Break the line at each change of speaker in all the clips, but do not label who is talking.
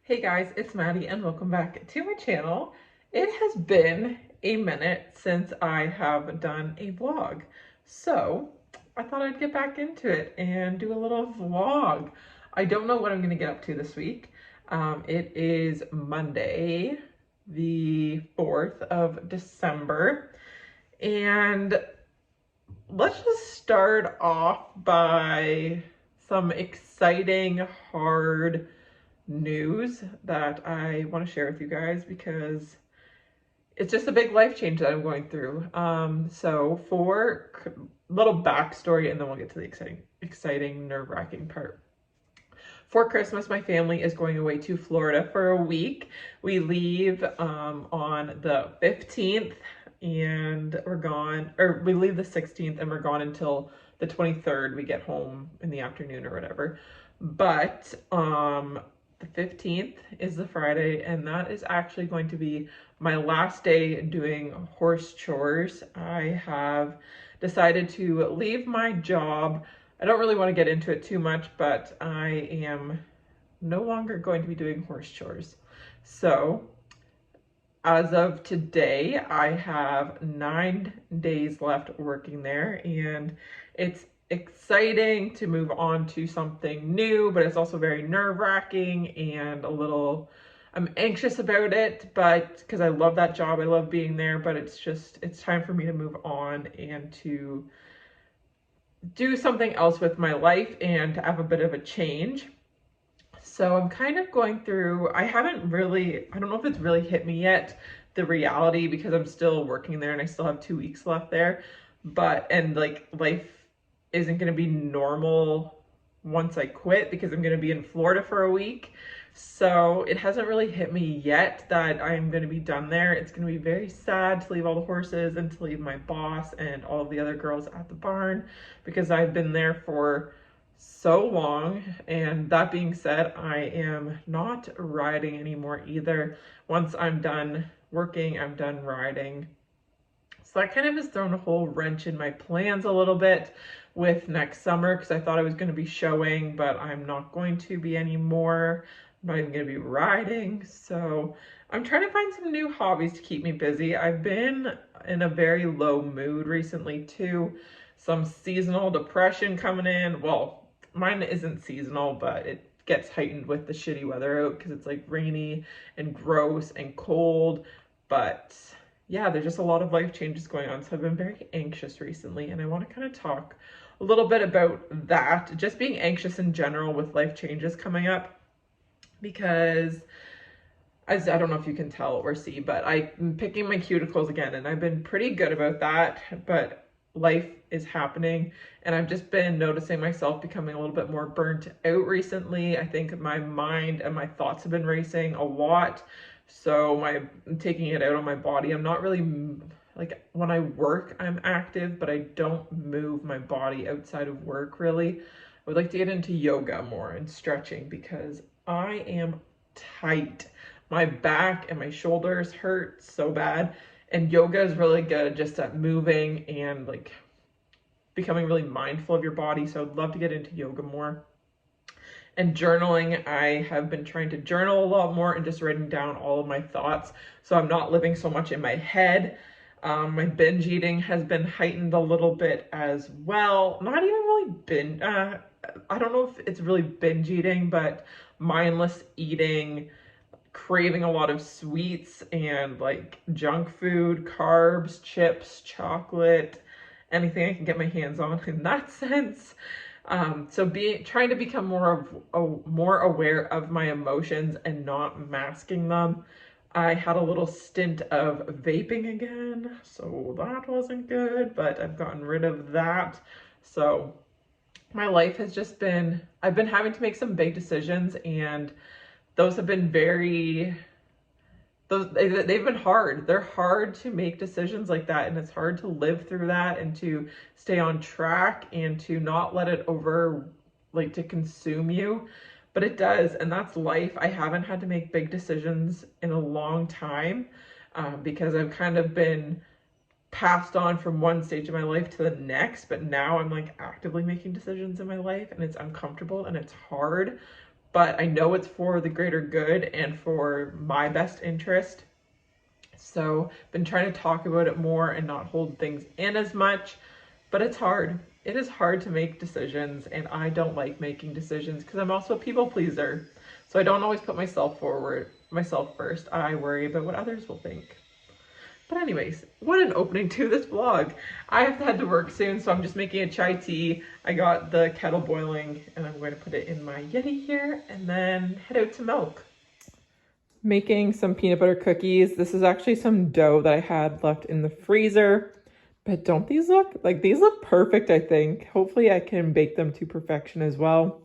Hey guys, it's Maddie and welcome back to my channel. It has been a minute since I have done a vlog, so I thought I'd get back into it and do a little vlog. I don't know what I'm going to get up to this week. It is Monday, the 4th of December, and let's just start off by some exciting, hard news that I want to share with you guys because it's just a big life change that I'm going through. So for little backstory, and then we'll get to the exciting, nerve-wracking part. For Christmas, my family is going away to Florida for a week. We leave on the 15th and we're gone, or we leave the 16th and we're gone until the 23rd. We get home in the afternoon or whatever. But the 15th is the Friday, and that is actually going to be my last day doing horse chores. I have decided to leave my job. I don't really want to get into it too much, but I am no longer going to be doing horse chores. So, as of today, I have 9 days left working there, and it's exciting to move on to something new, but it's also very nerve-wracking and I'm anxious about it, but because I love that job, I love being there, but it's time for me to move on and to do something else with my life and to have a bit of a change. So I'm kind of going through, I don't know if it's really hit me yet, the reality, because I'm still working there and I still have 2 weeks left there. And like life isn't going to be normal once I quit because I'm going to be in Florida for a week. So it hasn't really hit me yet that I'm going to be done there. It's going to be very sad to leave all the horses and to leave my boss and all of the other girls at the barn because I've been there for so long. And that being said, I am not riding anymore either. Once I'm done working, I'm done riding. So that kind of has thrown a whole wrench in my plans a little bit with next summer because I thought I was going to be showing, but I'm not going to be anymore. I'm not even going to be riding. So I'm trying to find some new hobbies to keep me busy. I've been in a very low mood recently too. Some seasonal depression coming in. Well, mine isn't seasonal, but it gets heightened with the shitty weather out because it's like rainy and gross and cold. But yeah, there's just a lot of life changes going on. So I've been very anxious recently, and I want to kind of talk a little bit about that, just being anxious in general with life changes coming up, because as I don't know if you can tell or see, but I'm picking my cuticles again, and I've been pretty good about that, but life is happening, and I've just been noticing myself becoming a little bit more burnt out recently. I think my mind and my thoughts have been racing a lot, so I'm taking it out on my body. I'm not really like when I work, I'm active, but I don't move my body outside of work really. I would like to get into yoga more and stretching because I am tight. My back and my shoulders hurt so bad, and yoga is really good just at moving and like becoming really mindful of your body. So I'd love to get into yoga more. And journaling, I have been trying to journal a lot more and just writing down all of my thoughts so I'm not living so much in my head. My binge eating has been heightened a little bit as well. Not even really binge, I don't know if it's really binge eating, but mindless eating, craving a lot of sweets and like junk food, carbs, chips, chocolate, anything I can get my hands on in that sense. So trying to become more aware of my emotions and not masking them. I had a little stint of vaping again, so that wasn't good, but I've gotten rid of that. So my life has just been, I've been having to make some big decisions, and those have been they've been hard. They're hard to make decisions like that, and it's hard to live through that and to stay on track and to not let it to consume you. But it does, and that's life. I haven't had to make big decisions in a long time because I've kind of been passed on from one stage of my life to the next, but now I'm like actively making decisions in my life, and it's uncomfortable and it's hard, but I know it's for the greater good and for my best interest. So been trying to talk about it more and not hold things in as much, but it's hard. It is hard to make decisions, and I don't like making decisions because I'm also a people pleaser. So I don't always put myself first. I worry about what others will think. But anyways, what an opening to this vlog. I have to head to work soon, so I'm just making a chai tea. I got the kettle boiling and I'm going to put it in my Yeti here and then head out to milk. Making some peanut butter cookies. This is actually some dough that I had left in the freezer. But don't these look, these look perfect, I think. Hopefully I can bake them to perfection as well.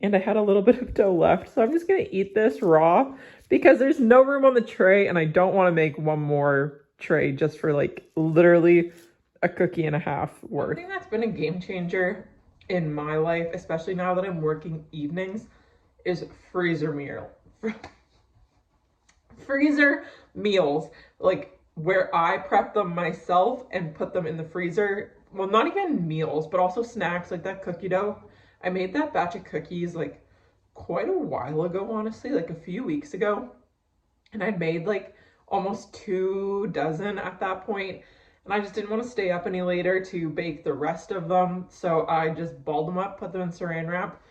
And I had a little bit of dough left, so I'm just gonna eat this raw because there's no room on the tray and I don't wanna make one more tray just for literally a cookie and a half worth. One thing that's been a game changer in my life, especially now that I'm working evenings, is freezer meals, where I prep them myself and put them in the freezer. Well, not even meals, but also snacks like that cookie dough. I made that batch of cookies quite a while ago, honestly, a few weeks ago. And I'd made almost 2 dozen at that point. And I just didn't want to stay up any later to bake the rest of them. So I just balled them up, put them in saran wrap,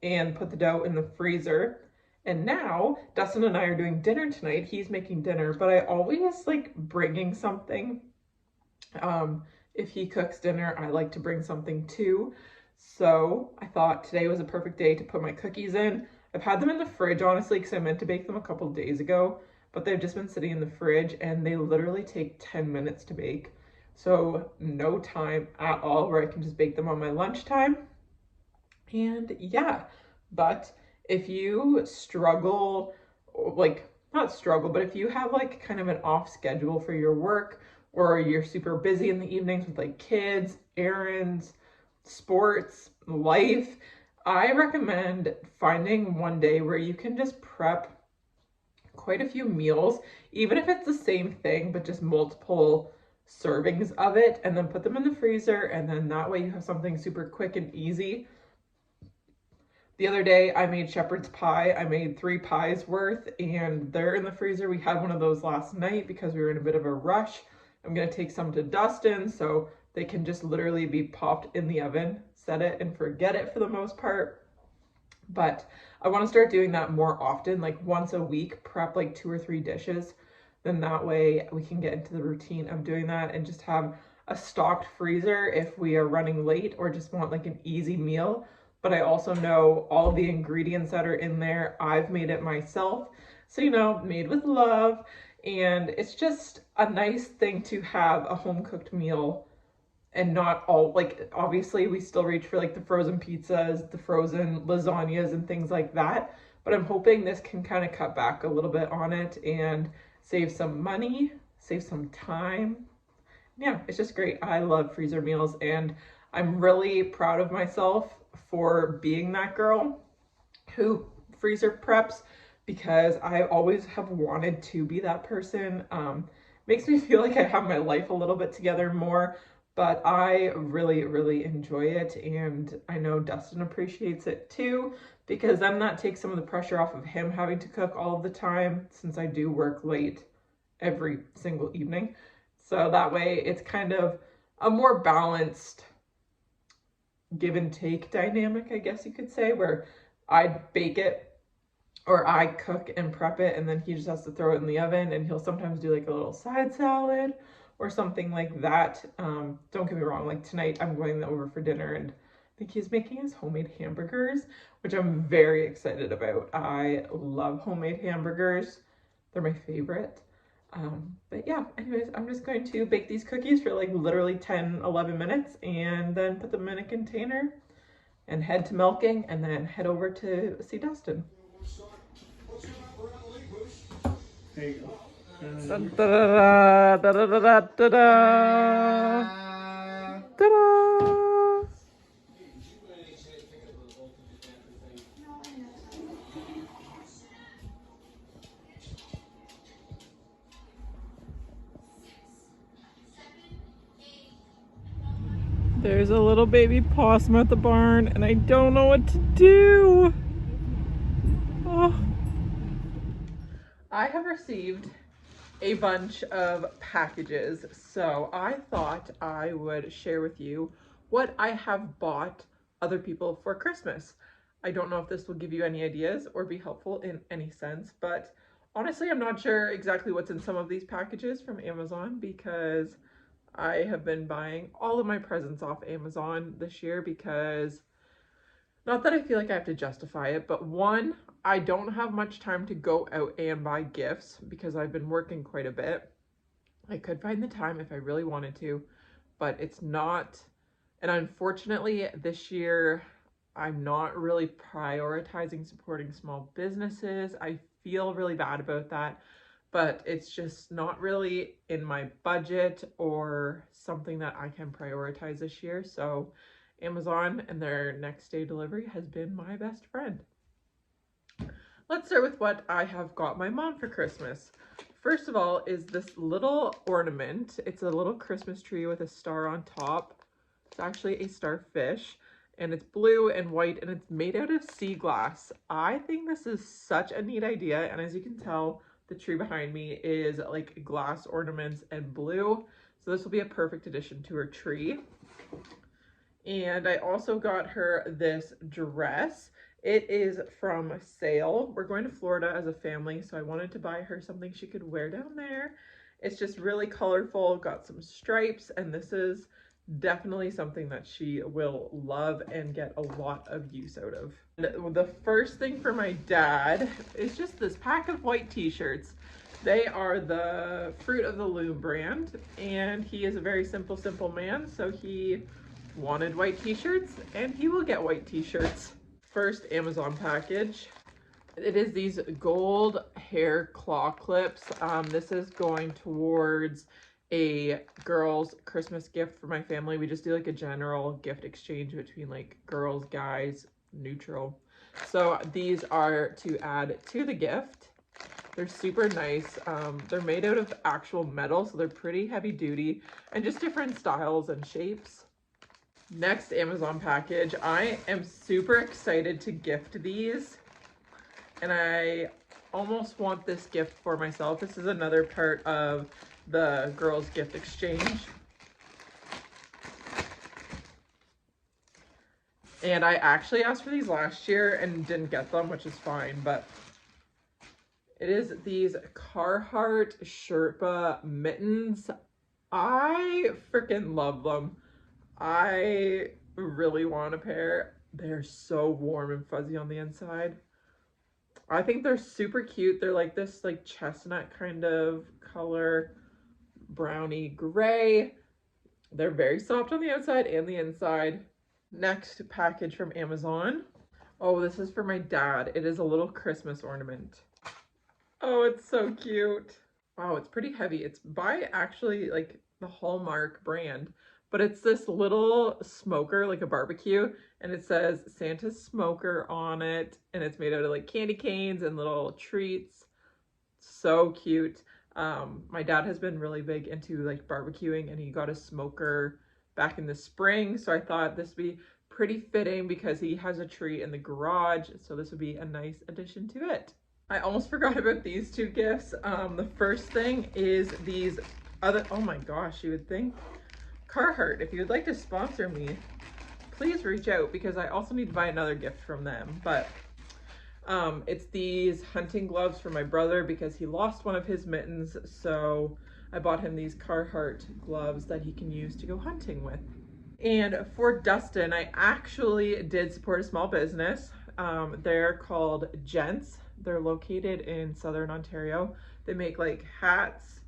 and put the dough in the freezer. And now Dustin and I are doing dinner tonight. He's making dinner, but I always like bringing something. If he cooks dinner, I like to bring something too. So I thought today was a perfect day to put my cookies in. I've had them in the fridge, honestly, because I meant to bake them a couple of days ago, but they've just been sitting in the fridge and they literally take 10 minutes to bake. So no time at all where I can just bake them on my lunchtime. And yeah, but if you struggle, not struggle, but if you have kind of an off schedule for your work, or you're super busy in the evenings with kids, errands, sports, life, I recommend finding one day where you can just prep quite a few meals, even if it's the same thing, but just multiple servings of it, and then put them in the freezer, and then that way you have something super quick and easy. The other day I made shepherd's pie. I made 3 pies worth and they're in the freezer. We had one of those last night because we were in a bit of a rush. I'm going to take some to Dustin so they can just literally be popped in the oven, set it and forget it for the most part. But I want to start doing that more often, once a week, prep 2 or 3 dishes. Then that way we can get into the routine of doing that and just have a stocked freezer if we are running late or just want an easy meal. But I also know all of the ingredients that are in there. I've made it myself. So, made with love. And it's just a nice thing to have a home cooked meal and not all, obviously we still reach for the frozen pizzas, the frozen lasagnas and things like that. But I'm hoping this can kind of cut back a little bit on it and save some money, save some time. Yeah, it's just great. I love freezer meals and I'm really proud of myself for being that girl who freezer preps, because I always have wanted to be that person. Makes me feel like I have my life a little bit together more, but I really, really enjoy it. And I know Dustin appreciates it too, because then that takes some of the pressure off of him having to cook all of the time, since I do work late every single evening. So that way it's kind of a more balanced give and take dynamic, I guess you could say, where I bake it or I cook and prep it and then he just has to throw it in the oven, and he'll sometimes do a little side salad or something like that. Don't get me wrong, tonight I'm going over for dinner and I think he's making his homemade hamburgers, which I'm very excited about. I love homemade hamburgers. They're my favorite. But yeah, anyways, I'm just going to bake these cookies for literally 10-11 minutes and then put them in a container and head to milking and then head over to see Dustin.
There you go.
Da da da da da da da da. There's a little baby possum at the barn and I don't know what to do. I have received a bunch of packages, so I thought I would share with you what I have bought other people for Christmas. I don't know if this will give you any ideas or be helpful in any sense, but honestly, I'm not sure exactly what's in some of these packages from Amazon because I have been buying all of my presents off Amazon this year because not that I feel like I have to justify it, but one, I don't have much time to go out and buy gifts because I've been working quite a bit. I could find the time if I really wanted to, but it's not. And unfortunately, this year, I'm not really prioritizing supporting small businesses. I feel really bad about that, but it's just not really in my budget or something that I can prioritize this year. So Amazon and their next day delivery has been my best friend. Let's start with what I have got my mom for Christmas. First of all is this little ornament. It's a little Christmas tree with a star on top. It's actually a starfish and it's blue and white and it's made out of sea glass. I think this is such a neat idea, and as you can tell, the tree behind me is like glass ornaments and blue. So this will be a perfect addition to her tree. And I also got her this dress. It is from sale. We're going to Florida as a family, so I wanted to buy her something she could wear down there. It's just really colorful, got some stripes, and this is definitely something that she will love and get a lot of use out of. The first thing for my dad is just this pack of white t-shirts. They are the Fruit of the Loom brand, and he is a very simple man, so he wanted white t-shirts and he will get white t-shirts. First Amazon package. It is these gold hair claw clips. This is going towards a girl's Christmas gift for my family. We just do like a general gift exchange between like girls, guys, neutral. So these are to add to the gift. They're super nice. They're made out of actual metal, so they're pretty heavy duty and just different styles and shapes. Next Amazon package. I am super excited to gift these, and I almost want this gift for myself. This is another part of the girls gift exchange. And I actually asked for these last year and didn't get them, which is fine, but it is these Carhartt Sherpa mittens. I freaking love them. I really want a pair. They're so warm and fuzzy on the inside. I think they're super cute. They're like this like chestnut kind of color, browny gray. They're very soft on the outside and the inside. Next package from Amazon. Oh, this is for my dad. It is a little Christmas ornament. Oh, it's so cute. Wow, it's pretty heavy. It's by actually like the Hallmark brand, but it's this little smoker, like a barbecue, and it says Santa's Smoker on it, and it's made out of like candy canes and little treats. So cute. My dad has been really big into like barbecuing, and he got a smoker back in the spring, so I thought this would be pretty fitting because he has a tree in the garage, so this would be a nice addition to it. I almost forgot about these two gifts. The first thing is these other, oh my gosh, you would think Carhartt, if you would like to sponsor me, please reach out because I also need to buy another gift from them. But it's these hunting gloves for my brother because he lost one of his mittens, so I bought him these Carhartt gloves that he can use to go hunting with. And for Dustin, I actually did support a small business. They're called Gents. They're located in Southern Ontario. They make like hats.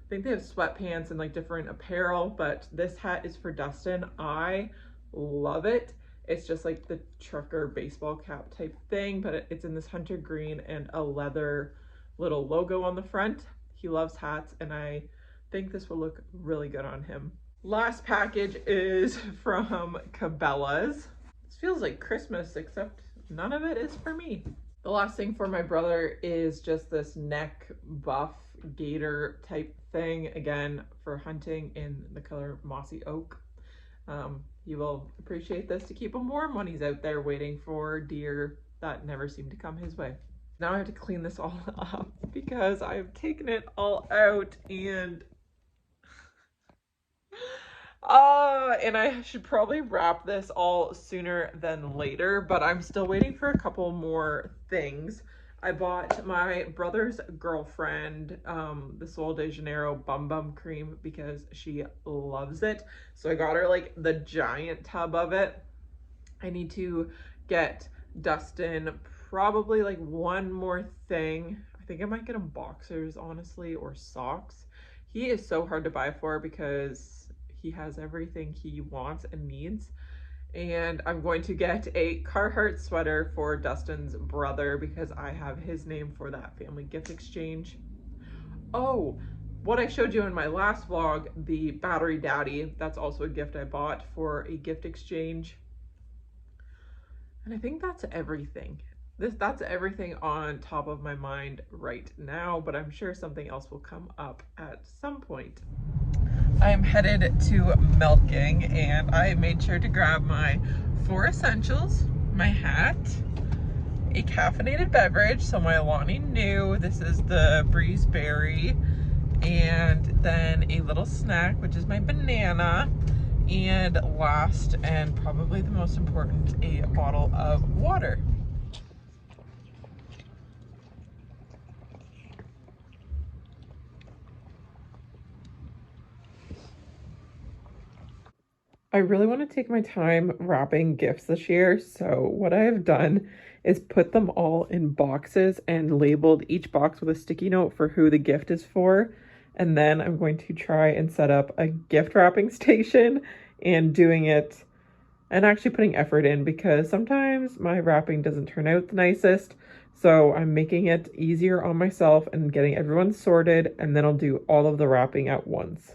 I think they have sweatpants and like different apparel, but this hat is for Dustin. I love it. It's just like the trucker baseball cap type thing, but it's in this hunter green and a leather little logo on the front. He loves hats, and I think this will look really good on him. Last package is from Cabela's. This feels like Christmas, except none of it is for me. The last thing for my brother is just this neck buff gator type thing, again for hunting, in the color mossy oak. He will appreciate this to keep him warm when he's out there waiting for deer that never seem to come his way. Now I have to clean this all up because I've taken it all out and and I should probably wrap this all sooner than later, but I'm still waiting for a couple more things. I bought my brother's girlfriend the Sol de Janeiro Bum Bum Cream because she loves it. So I got her like the giant tub of it. I need to get Dustin probably like one more thing. I think I might get him boxers, honestly, or socks. He is so hard to buy for because he has everything he wants and needs. And I'm going to get a Carhartt sweater for Dustin's brother because I have his name for that family gift exchange. Oh, what I showed you in my last vlog, the Battery Daddy, that's also a gift I bought for a gift exchange. And I think that's everything. That's everything on top of my mind right now, but I'm sure something else will come up at some point. I'm headed to milking and I made sure to grab my 4 essentials, my hat, a caffeinated beverage, so my Alani Nu, this is the Breeze Berry, and then a little snack, which is my banana, and last and probably the most important, a bottle of water. I really want to take my time wrapping gifts this year, so what I have done is put them all in boxes and labeled each box with a sticky note for who the gift is for. And then I'm going to try and set up a gift wrapping station and doing it and actually putting effort in because sometimes my wrapping doesn't turn out the nicest. So I'm making it easier on myself and getting everyone sorted, and then I'll do all of the wrapping at once.